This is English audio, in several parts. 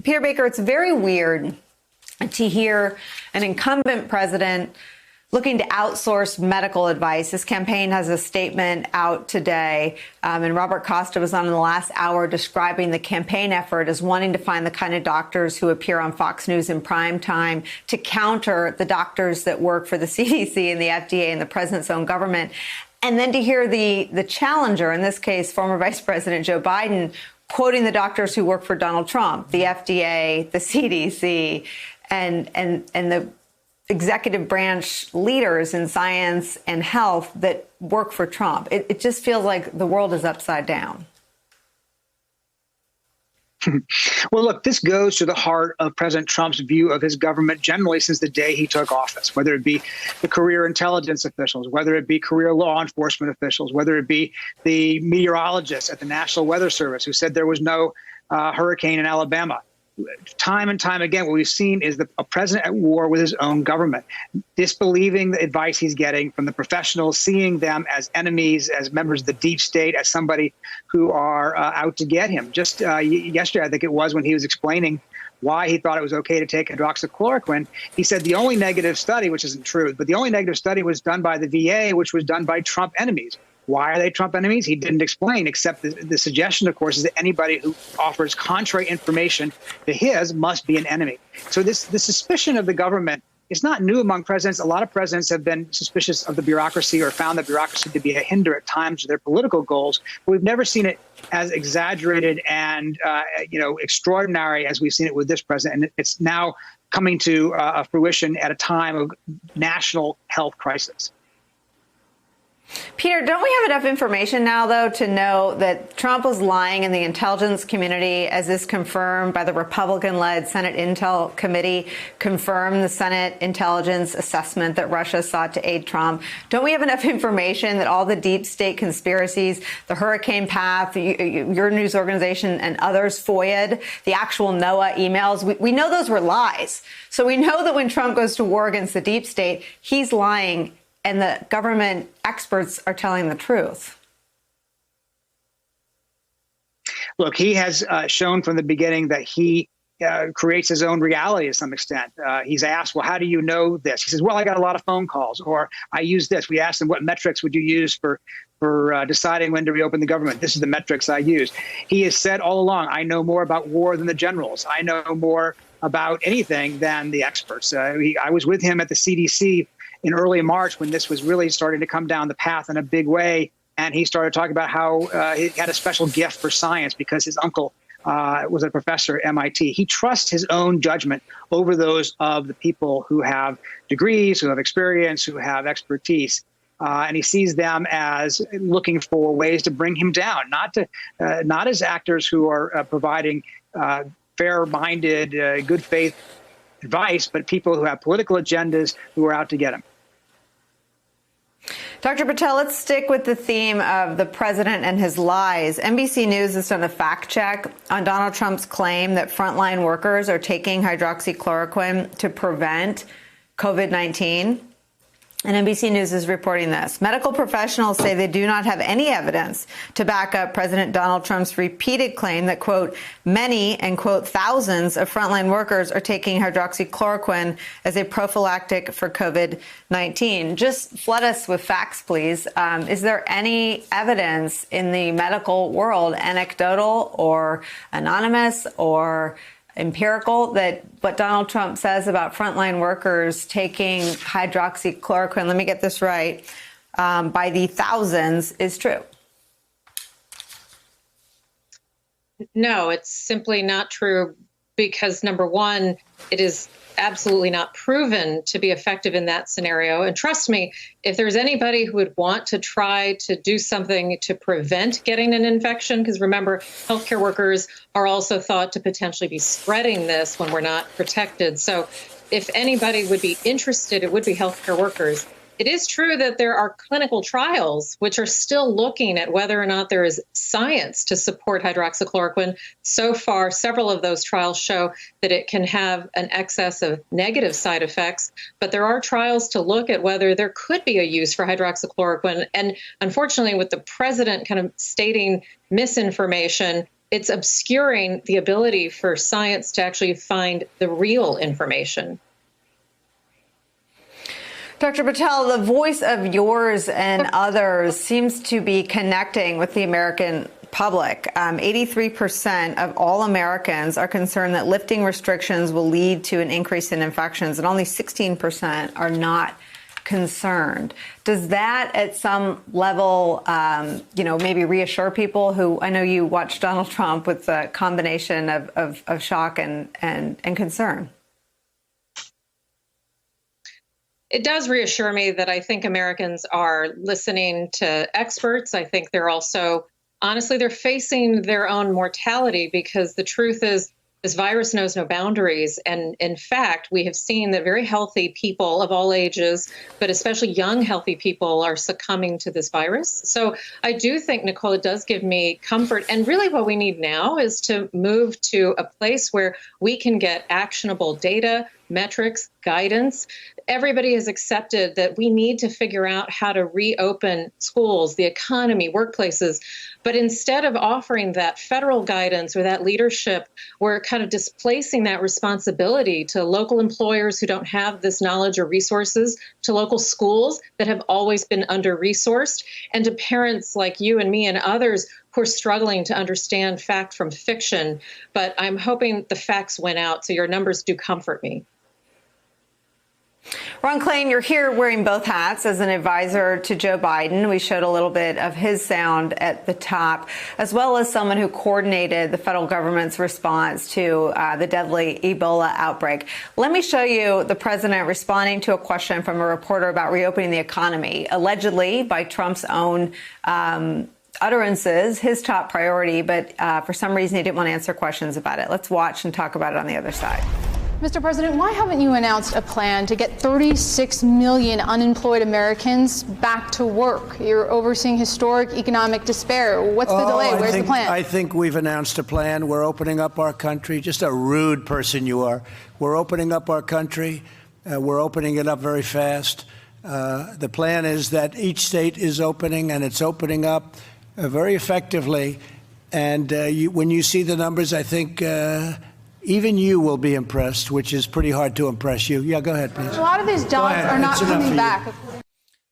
Peter Baker, it's very weird to hear an incumbent president looking to outsource medical advice. His campaign has a statement out today, and Robert Costa was on in the last hour describing the campaign effort as wanting to find the kind of doctors who appear on Fox News in prime time to counter the doctors that work for the CDC and the FDA and the president's own government. And then to hear the challenger, in this case, former Vice President Joe Biden, quoting the doctors who work for Donald Trump, the FDA, the CDC, and the executive branch leaders in science and health that work for Trump. It just feels like the world is upside down. Well, look, this goes to the heart of President Trump's view of his government generally since the day he took office, whether it be the career intelligence officials, whether it be career law enforcement officials, whether it be the meteorologists at the National Weather Service who said there was no hurricane in Alabama. Time and time again, what we've seen is a president at war with his own government, disbelieving the advice he's getting from the professionals, seeing them as enemies, as members of the deep state, as somebody who are out to get him. Just yesterday, I think it was, when he was explaining why he thought it was okay to take hydroxychloroquine, he said the only negative study, which isn't true, but the only negative study was done by the VA, which was done by Trump enemies. Why are they Trump enemies? He didn't explain, except the suggestion, of course, is that anybody who offers contrary information to his must be an enemy. So the suspicion of the government is not new among presidents. A lot of presidents have been suspicious of the bureaucracy or found the bureaucracy to be a hinder at times to their political goals. But we've never seen it as exaggerated and extraordinary as we've seen it with this president. And it's now coming to fruition at a time of national health crisis. Peter, don't we have enough information now, though, to know that Trump was lying in the intelligence community, as is confirmed by the Republican-led Senate Intel Committee, confirmed the Senate intelligence assessment that Russia sought to aid Trump? Don't we have enough information that all the deep state conspiracies, the hurricane path, your news organization and others FOIA'd, the actual NOAA emails, we know those were lies. So we know that when Trump goes to war against the deep state, he's lying, and the government experts are telling the truth. Look, he has shown from the beginning that he creates his own reality to some extent. He's asked, well, how do you know this? He says, well, I got a lot of phone calls, or I use this. We asked him, what metrics would you use for deciding when to reopen the government? This is the metrics I use. He has said all along, I know more about war than the generals. I know more about anything than the experts. I was with him at the CDC in early March when this was really starting to come down the path in a big way. And he started talking about how he had a special gift for science because his uncle was a professor at MIT. He trusts his own judgment over those of the people who have degrees, who have experience, who have expertise. And he sees them as looking for ways to bring him down, not as actors who are providing fair-minded, good faith advice, but people who have political agendas who are out to get him. Dr. Patel, let's stick with the theme of the president and his lies. NBC News has done a fact check on Donald Trump's claim that frontline workers are taking hydroxychloroquine to prevent COVID-19. And NBC News is reporting this. Medical professionals say they do not have any evidence to back up President Donald Trump's repeated claim that, quote, many and, quote, thousands of frontline workers are taking hydroxychloroquine as a prophylactic for COVID-19. Just flood us with facts, please. Is there any evidence in the medical world, anecdotal or anonymous or empirical, that what Donald Trump says about frontline workers taking hydroxychloroquine, let me get this right, by the thousands is true? No, it's simply not true because, number one, it is absolutely not proven to be effective in that scenario. And trust me, if there's anybody who would want to try to do something to prevent getting an infection, because remember, healthcare workers are also thought to potentially be spreading this when we're not protected. So if anybody would be interested, it would be healthcare workers. It is true that there are clinical trials which are still looking at whether or not there is science to support hydroxychloroquine. So far, several of those trials show that it can have an excess of negative side effects. But there are trials to look at whether there could be a use for hydroxychloroquine. And unfortunately, with the president kind of stating misinformation, it's obscuring the ability for science to actually find the real information. Dr. Patel, the voice of yours and others seems to be connecting with the American public. 83% of all Americans are concerned that lifting restrictions will lead to an increase in infections, and only 16% are not concerned. Does that at some level, maybe reassure people who, I know you watched Donald Trump with a combination of shock and concern? It does reassure me that I think Americans are listening to experts. I think they're also, honestly, they're facing their own mortality, because the truth is this virus knows no boundaries. And in fact, we have seen that very healthy people of all ages, but especially young, healthy people, are succumbing to this virus. So I do think, Nicolle, it does give me comfort. And really what we need now is to move to a place where we can get actionable data, metrics, guidance. Everybody has accepted that we need to figure out how to reopen schools, the economy, workplaces. But instead of offering that federal guidance or that leadership, we're kind of displacing that responsibility to local employers who don't have this knowledge or resources, to local schools that have always been under-resourced, and to parents like you and me and others who are struggling to understand fact from fiction. But I'm hoping the facts win out, so your numbers do comfort me. Ron Klain, you're here wearing both hats as an advisor to Joe Biden. We showed a little bit of his sound at the top, as well as someone who coordinated the federal government's response to the deadly Ebola outbreak. Let me show you the president responding to a question from a reporter about reopening the economy, allegedly by Trump's own utterances, his top priority, but for some reason he didn't want to answer questions about it. Let's watch and talk about it on the other side. Mr. President, why haven't you announced a plan to get 36 million unemployed Americans back to work? You're overseeing historic economic despair. What's the delay? Where's the plan? I think we've announced a plan. We're opening up our country. Just a rude person you are. We're opening up our country. We're opening it up very fast. The plan is that each state is opening, and it's opening up very effectively. And when you see the numbers, I think even you will be impressed, which is pretty hard to impress you. Yeah, go ahead, please. A lot of these jobs are not coming back.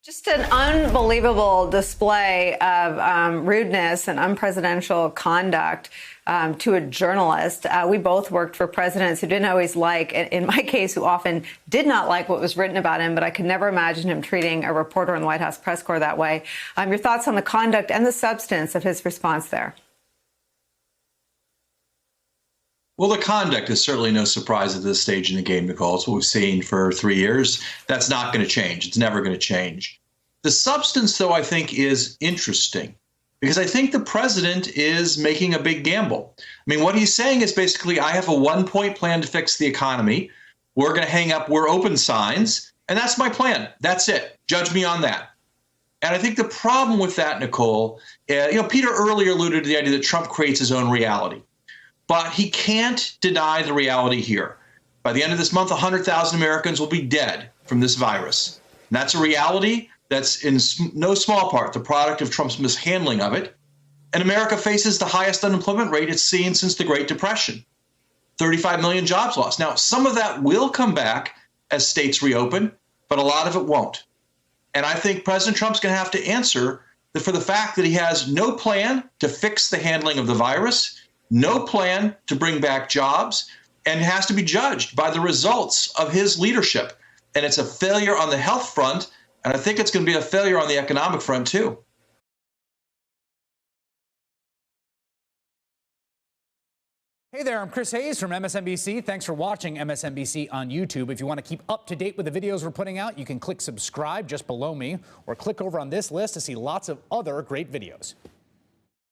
Just an unbelievable display of rudeness and unpresidential conduct to a journalist. We both worked for presidents who didn't always like, in my case, who often did not like what was written about him, but I could never imagine him treating a reporter in the White House press corps that way. Your thoughts on the conduct and the substance of his response there? Well, the conduct is certainly no surprise at this stage in the game, Nicolle. It's what we've seen for 3 years. That's not going to change. It's never going to change. The substance, though, I think is interesting, because I think the president is making a big gamble. I mean, what he's saying is basically, I have a one-point plan to fix the economy. We're going to hang up "we're open" signs, and that's my plan. That's it. Judge me on that. And I think the problem with that, Nicolle, Peter earlier alluded to the idea that Trump creates his own reality. But he can't deny the reality here. By the end of this month, 100,000 Americans will be dead from this virus. And that's a reality that's in no small part the product of Trump's mishandling of it. And America faces the highest unemployment rate it's seen since the Great Depression. 35 million jobs lost. Now, some of that will come back as states reopen, but a lot of it won't. And I think President Trump's going to have to answer for the fact that he has no plan to fix the handling of the virus, no plan to bring back jobs, and has to be judged by the results of his leadership. And it's a failure on the health front, and I think it's going to be a failure on the economic front, too. Hey there, I'm Chris Hayes from MSNBC. Thanks for watching MSNBC on YouTube. If you want to keep up to date with the videos we're putting out, you can click subscribe just below me, or click over on this list to see lots of other great videos.